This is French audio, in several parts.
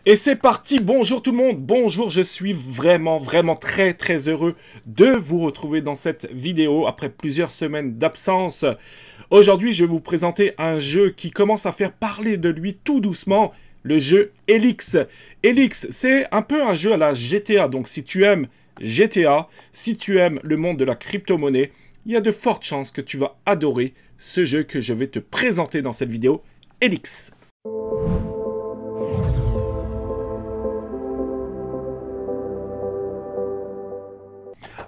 Et c'est parti, bonjour tout le monde, bonjour, je suis vraiment très heureux de vous retrouver dans cette vidéo après plusieurs semaines d'absence. Aujourd'hui, je vais vous présenter un jeu qui commence à faire parler de lui tout doucement, le jeu Helix. Helix, c'est un peu un jeu à la GTA, donc si tu aimes GTA, si tu aimes le monde de la crypto-monnaie, il y a de fortes chances que tu vas adorer ce jeu que je vais te présenter dans cette vidéo, Helix.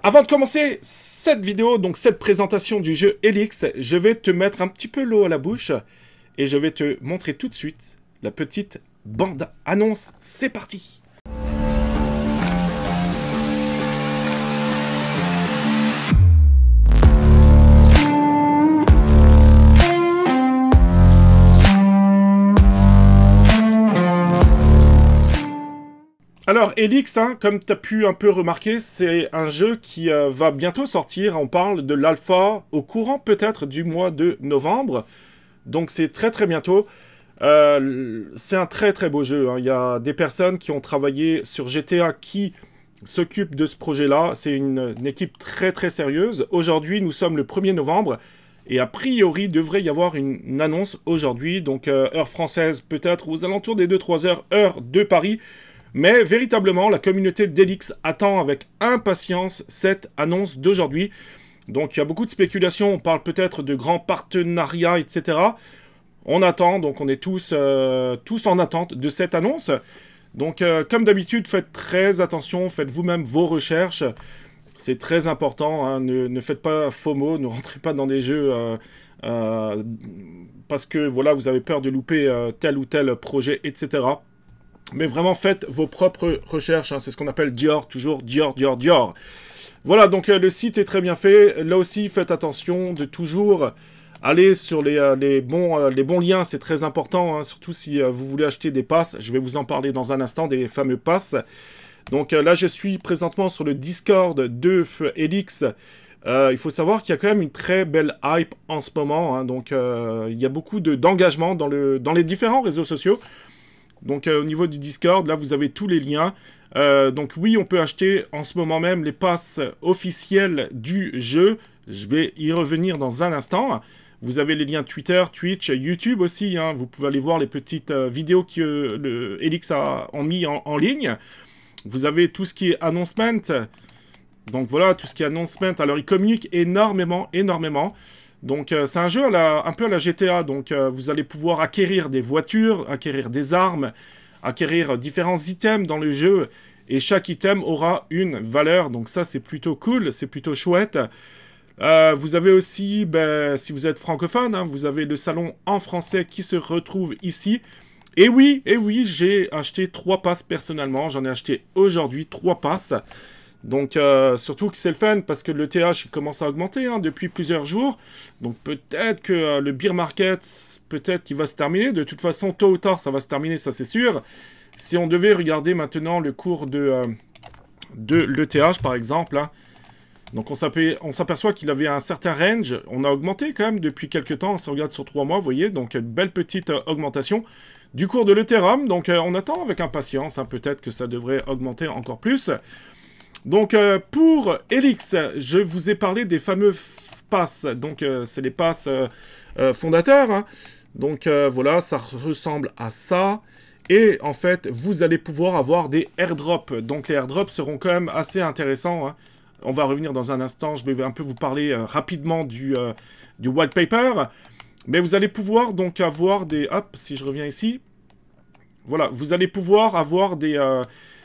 Avant de commencer cette vidéo, donc cette présentation du jeu Helix, je vais te mettre un petit peu l'eau à la bouche et je vais te montrer tout de suite la petite bande annonce. C'est parti! Alors, Helix, comme tu as pu un peu remarquer, c'est un jeu qui va bientôt sortir. On parle de l'alpha au courant peut-être du mois de novembre. Donc c'est très bientôt. C'est un très beau jeu. Il y a des personnes qui ont travaillé sur GTA qui s'occupent de ce projet-là. C'est une équipe très sérieuse. Aujourd'hui, nous sommes le 1er novembre. Et a priori, il devrait y avoir une annonce aujourd'hui. Donc heure française peut-être aux alentours des 2-3 heures, heure de Paris. Mais véritablement, la communauté d'Helix attend avec impatience cette annonce d'aujourd'hui. Donc il y a beaucoup de spéculations, on parle peut-être de grands partenariats, etc. On attend, donc on est tous en attente de cette annonce. Donc comme d'habitude, faites très attention, faites vous-même vos recherches. C'est très important, ne faites pas FOMO, ne rentrez pas dans des jeux parce que voilà, vous avez peur de louper tel ou tel projet, etc. Mais vraiment, faites vos propres recherches. C'est ce qu'on appelle Dior, toujours Dior. Voilà, donc le site est très bien fait. Là aussi, faites attention de toujours aller sur les bons liens. C'est très important, surtout si vous voulez acheter des passes. Je vais vous en parler dans un instant, des fameux passes. Donc là, je suis présentement sur le Discord de Helix. Il faut savoir qu'il y a quand même une très belle hype en ce moment. Donc il y a beaucoup d'engagement dans les différents réseaux sociaux. Donc au niveau du Discord, là vous avez tous les liens. Donc oui, on peut acheter en ce moment même les passes officielles du jeu. Je vais y revenir dans un instant. Vous avez les liens Twitter, Twitch, YouTube aussi. Vous pouvez aller voir les petites vidéos que le Helix a mis en ligne. Vous avez tout ce qui est announcement. Donc voilà, tout ce qui est announcement. Alors il communique énormément. Donc c'est un jeu un peu à la GTA, donc vous allez pouvoir acquérir des voitures, acquérir des armes, acquérir différents items dans le jeu, et chaque item aura une valeur, donc ça c'est plutôt cool, c'est plutôt chouette. Vous avez aussi, si vous êtes francophone, vous avez le salon en français qui se retrouve ici. Et oui, j'ai acheté 3 passes personnellement, j'en ai acheté aujourd'hui 3 passes. Donc, surtout que c'est le fun, parce que le TH il commence à augmenter depuis plusieurs jours. Donc, peut-être que le bear market, peut-être qu'il va se terminer. De toute façon, tôt ou tard, ça va se terminer, ça c'est sûr. Si on devait regarder maintenant le cours de l'ETH, par exemple, donc on s'aperçoit qu'il avait un certain range. On a augmenté quand même depuis quelques temps. Si on regarde sur 3 mois, vous voyez, donc une belle petite augmentation du cours de l'Ethereum. Donc, on attend avec impatience. Peut-être que ça devrait augmenter encore plus. Donc, pour Helix, je vous ai parlé des fameux passes. Donc, c'est les passes fondateurs. Donc, voilà, ça ressemble à ça. Et, en fait, vous allez pouvoir avoir des airdrops. Donc, les airdrops seront quand même assez intéressants. On va revenir dans un instant. Je vais un peu vous parler rapidement du wallpaper. Mais vous allez pouvoir donc avoir des... Hop, si je reviens ici. Voilà, vous allez pouvoir avoir des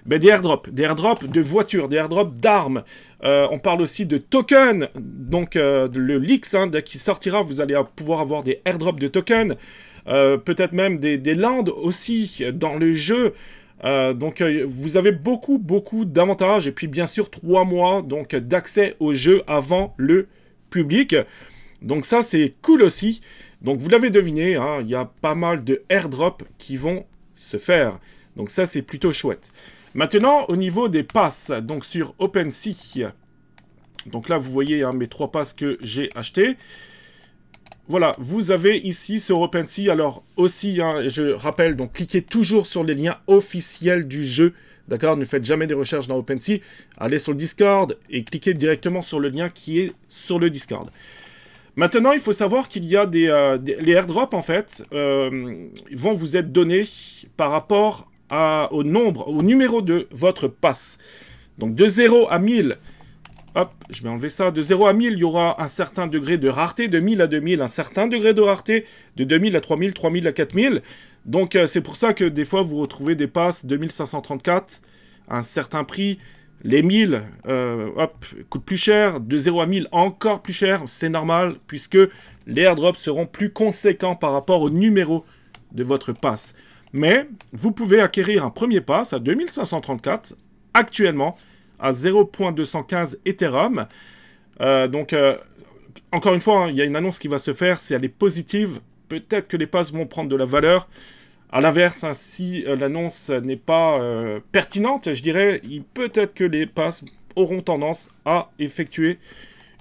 airdrops de voitures, des airdrops d'armes. On parle aussi de tokens, donc le Lix qui sortira, vous allez pouvoir avoir des airdrops de tokens, peut-être même des lands aussi dans le jeu. Donc vous avez beaucoup d'avantages, et puis bien sûr 3 mois donc d'accès au jeu avant le public. Donc ça c'est cool aussi. Donc vous l'avez deviné, il y a pas mal de airdrops qui vont se faire. Donc ça c'est plutôt chouette. Maintenant au niveau des passes, donc sur OpenSea, donc là vous voyez mes 3 passes que j'ai achetées. voilà, vous avez ici sur OpenSea, alors aussi, hein, je rappelle, donc cliquez toujours sur les liens officiels du jeu, d'accord? Ne faites jamais des recherches dans OpenSea, allez sur le Discord et cliquez directement sur le lien qui est sur le Discord. Maintenant, il faut savoir qu'il y a les airdrops, en fait, vont vous être donnés par rapport au numéro de votre passe. Donc, de 0 à 1000, hop, je vais enlever ça. De 0 à 1000, il y aura un certain degré de rareté. De 1000 à 2000, un certain degré de rareté. De 2000 à 3000, 3000 à 4000. Donc, c'est pour ça que des fois, vous retrouvez des passes 2534 à un certain prix. Les 1000, hop, coûtent plus cher. De 0 à 1000, encore plus cher. C'est normal, puisque les airdrops seront plus conséquents par rapport au numéro de votre passe. Mais, vous pouvez acquérir un premier pass à 2534, actuellement, à 0.215 Ethereum. Encore une fois, hein, il y a une annonce qui va se faire. Si elle est positive, peut-être que les passes vont prendre de la valeur. À l'inverse, hein, si l'annonce n'est pas pertinente, je dirais, peut-être que les passes auront tendance à effectuer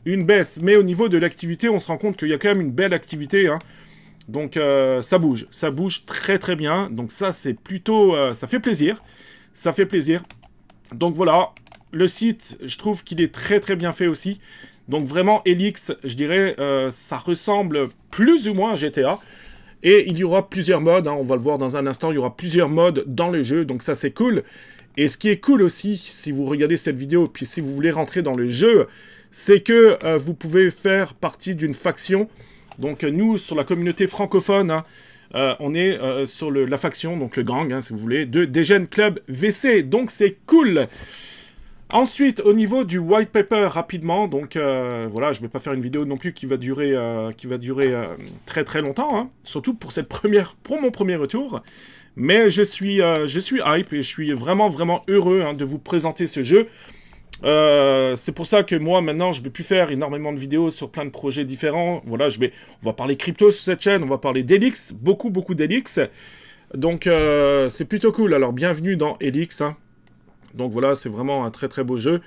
une baisse. Mais au niveau de l'activité, on se rend compte qu'il y a quand même une belle activité. Hein. Donc ça bouge très très bien. Donc ça, c'est plutôt, ça fait plaisir. Ça fait plaisir. Donc voilà, le site, je trouve qu'il est très très bien fait aussi. Donc vraiment, Helix, je dirais, ça ressemble plus ou moins à GTA. Et il y aura plusieurs modes, hein, on va le voir dans un instant, il y aura plusieurs modes dans le jeu, donc ça c'est cool. Et ce qui est cool aussi, si vous regardez cette vidéo, puis si vous voulez rentrer dans le jeu, c'est que vous pouvez faire partie d'une faction. Donc nous, sur la communauté francophone, hein, on est sur la faction, donc le gang, hein, si vous voulez, de Degen Club VC, donc c'est cool. Ensuite, au niveau du white paper, rapidement, donc voilà, je ne vais pas faire une vidéo non plus qui va durer très très longtemps, hein, surtout pour mon premier retour, mais je suis hype et je suis vraiment vraiment heureux hein, de vous présenter ce jeu. C'est pour ça que moi maintenant je ne vais plus faire énormément de vidéos sur plein de projets différents. Voilà, on va parler crypto sur cette chaîne, on va parler d'Helix, beaucoup d'Helix, donc c'est plutôt cool. Alors bienvenue dans Helix. Hein. Donc voilà, c'est vraiment un très très beau jeu.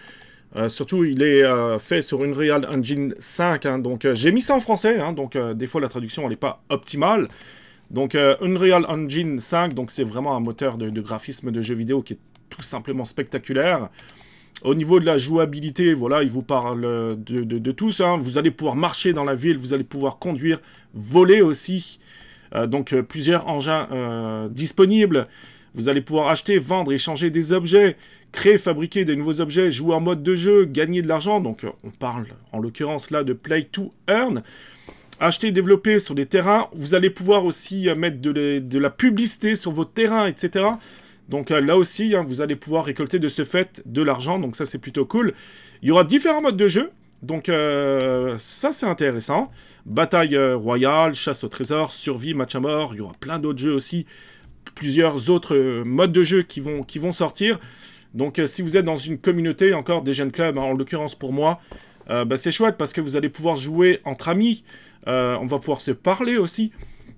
Surtout, il est fait sur Unreal Engine 5. Hein, donc j'ai mis ça en français. Hein, donc des fois, la traduction, elle n'est pas optimale. Donc Unreal Engine 5, donc c'est vraiment un moteur de graphisme de jeux vidéo qui est tout simplement spectaculaire. Au niveau de la jouabilité, voilà, il vous parle de tous. Hein. Vous allez pouvoir marcher dans la ville, vous allez pouvoir conduire, voler aussi. Donc plusieurs engins disponibles. Vous allez pouvoir acheter, vendre, échanger des objets, créer, fabriquer de nouveaux objets, jouer en mode de jeu, gagner de l'argent. Donc, on parle en l'occurrence là de Play to Earn. Acheter, développer sur des terrains. Vous allez pouvoir aussi mettre de la publicité sur vos terrains, etc. Donc là aussi, hein, vous allez pouvoir récolter de ce fait de l'argent. Donc ça, c'est plutôt cool. Il y aura différents modes de jeu. Donc ça, c'est intéressant. Bataille royale, chasse au trésor, survie, match à mort. Il y aura plein d'autres jeux aussi. Plusieurs autres modes de jeu qui vont sortir. Donc si vous êtes dans une communauté, encore des jeunes clubs, hein, en l'occurrence pour moi, c'est chouette parce que vous allez pouvoir jouer entre amis, on va pouvoir se parler aussi.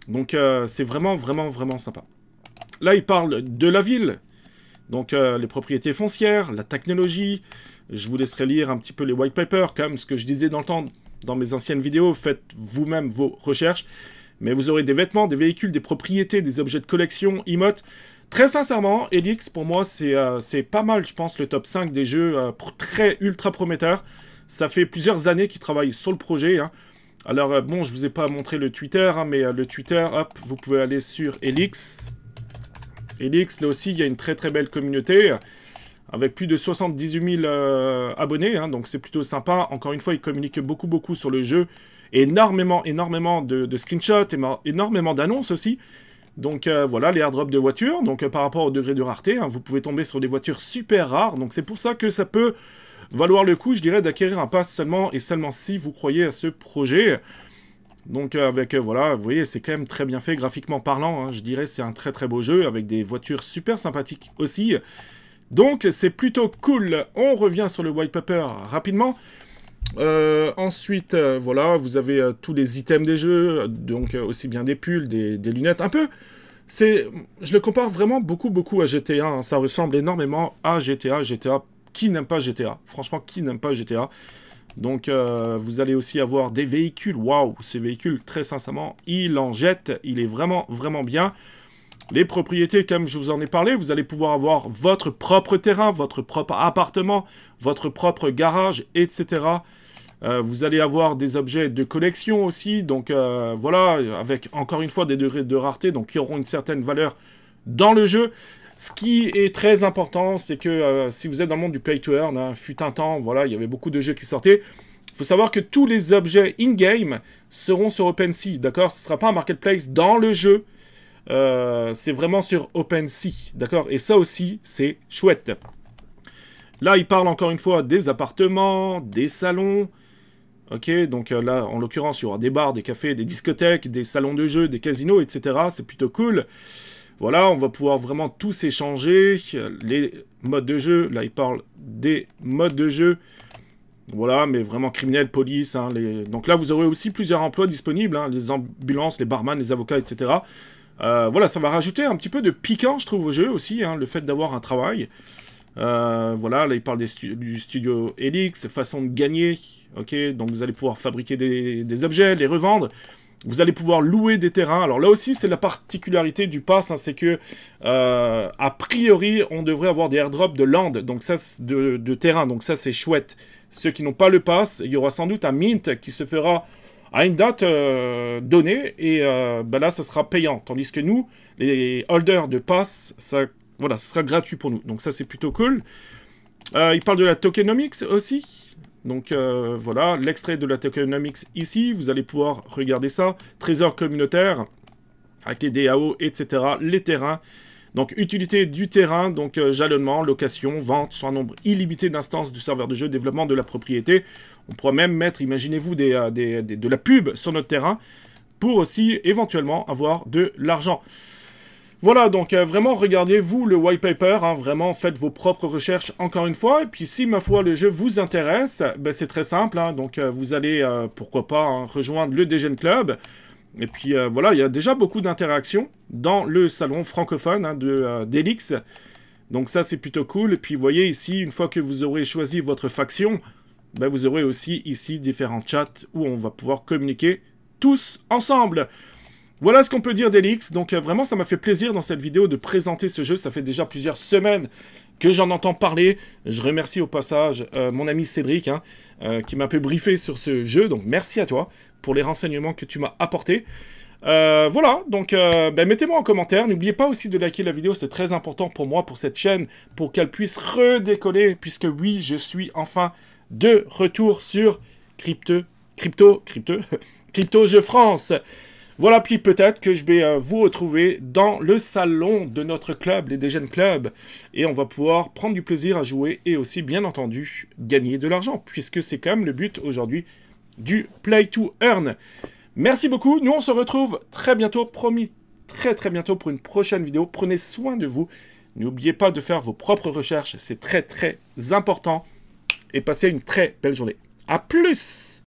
Donc c'est vraiment sympa. Là, il parle de la ville, donc les propriétés foncières, la technologie. Je vous laisserai lire un petit peu les white papers, comme ce que je disais dans mes anciennes vidéos. Faites vous-même vos recherches. Mais vous aurez des vêtements, des véhicules, des propriétés, des objets de collection, emotes. Très sincèrement, Helix, pour moi, c'est pas mal, je pense, le top 5 des jeux très ultra prometteurs. Ça fait plusieurs années qu'ils travaillent sur le projet. Hein. Alors, bon, je vous ai pas montré le Twitter, hein, mais le Twitter, hop, vous pouvez aller sur Helix. Helix, là aussi, il y a une très très belle communauté, avec plus de 78 000 abonnés, hein, donc c'est plutôt sympa. Encore une fois, ils communiquent beaucoup sur le jeu. Énormément de screenshots, énormément d'annonces aussi. Donc voilà, les airdrops de voitures. Donc par rapport au degré de rareté, hein, vous pouvez tomber sur des voitures super rares. Donc c'est pour ça que ça peut valoir le coup, je dirais, d'acquérir un pass seulement et seulement si vous croyez à ce projet. Donc avec, voilà, vous voyez, c'est quand même très bien fait graphiquement parlant. Hein, je dirais c'est un très très beau jeu avec des voitures super sympathiques aussi. Donc c'est plutôt cool. On revient sur le white paper rapidement. Ensuite, voilà, vous avez tous les items des jeux, donc aussi bien des pulls, des lunettes, un peu. Je le compare vraiment beaucoup à GTA, hein, ça ressemble énormément à GTA. Qui n'aime pas GTA? Franchement, qui n'aime pas GTA? Donc, vous allez aussi avoir des véhicules. Waouh, ces véhicules, très sincèrement, il en jette. Il est vraiment, vraiment bien. Les propriétés, comme je vous en ai parlé, vous allez pouvoir avoir votre propre terrain, votre propre appartement, votre propre garage, etc. Vous allez avoir des objets de collection aussi. Donc, voilà, avec, encore une fois, des degrés de rareté, donc qui auront une certaine valeur dans le jeu. Ce qui est très important, c'est que si vous êtes dans le monde du pay to earn, hein, fut un temps, voilà, il y avait beaucoup de jeux qui sortaient. Il faut savoir que tous les objets in-game seront sur OpenSea, d'accord? Ce ne sera pas un marketplace dans le jeu. C'est vraiment sur OpenSea, d'accord? Et ça aussi, c'est chouette. Là, il parle encore une fois des appartements, des salons. Ok, donc là, en l'occurrence, il y aura des bars, des cafés, des discothèques, des salons de jeux, des casinos, etc. C'est plutôt cool. Voilà, on va pouvoir vraiment tous échanger. Les modes de jeu, là, il parle des modes de jeu. Voilà, mais vraiment criminels, police. Hein, donc là, vous aurez aussi plusieurs emplois disponibles. Hein, les ambulances, les barman, les avocats, etc. Voilà, ça va rajouter un petit peu de piquant, je trouve, au jeu aussi. Hein, le fait d'avoir un travail. Voilà, là, il parle du studio Helix, façon de gagner. Ok, donc vous allez pouvoir fabriquer des objets, les revendre. Vous allez pouvoir louer des terrains. Alors là aussi, c'est la particularité du pass, hein, c'est que, a priori, on devrait avoir des airdrops de land, donc ça, de terrain, donc ça, c'est chouette. Ceux qui n'ont pas le pass, il y aura sans doute un mint qui se fera à une date donnée, et ben là, ça sera payant. Tandis que nous, les holders de pass, ça, voilà, ce sera gratuit pour nous. Donc ça, c'est plutôt cool. Il parle de la tokenomics aussi. Donc voilà, l'extrait de la tokenomics ici, vous allez pouvoir regarder ça. Trésor communautaire, avec les DAO, etc. Les terrains. Donc utilité du terrain, donc jalonnement, location, vente, sur un nombre illimité d'instances du serveur de jeu, développement de la propriété. On pourra même mettre, imaginez-vous, de la pub sur notre terrain pour aussi éventuellement avoir de l'argent. Voilà, donc vraiment, regardez-vous le white paper, hein, vraiment, faites vos propres recherches encore une fois, et puis si, ma foi, le jeu vous intéresse, ben, c'est très simple, hein, donc vous allez, pourquoi pas, hein, rejoindre le Degen Club, et puis voilà, il y a déjà beaucoup d'interactions dans le salon francophone hein, d'Helix, donc ça c'est plutôt cool, et puis vous voyez ici, une fois que vous aurez choisi votre faction, ben, vous aurez aussi ici différents chats où on va pouvoir communiquer tous ensemble. Voilà ce qu'on peut dire d'Helix, donc vraiment ça m'a fait plaisir dans cette vidéo de présenter ce jeu, ça fait déjà plusieurs semaines que j'en entends parler. Je remercie au passage mon ami Cédric, hein, qui m'a un peu briefé sur ce jeu, donc merci à toi pour les renseignements que tu m'as apportés. Voilà, donc ben, mettez-moi en commentaire, n'oubliez pas aussi de liker la vidéo, c'est très important pour moi, pour cette chaîne, pour qu'elle puisse redécoller, puisque oui, je suis enfin de retour sur Crypto Jeux France. Voilà, puis peut-être que je vais vous retrouver dans le salon de notre club, les Degen Club, et on va pouvoir prendre du plaisir à jouer et aussi, bien entendu, gagner de l'argent, puisque c'est quand même le but aujourd'hui du Play to Earn. Merci beaucoup, nous on se retrouve très bientôt, promis très bientôt pour une prochaine vidéo. Prenez soin de vous, n'oubliez pas de faire vos propres recherches, c'est très important, et passez une très belle journée. À plus!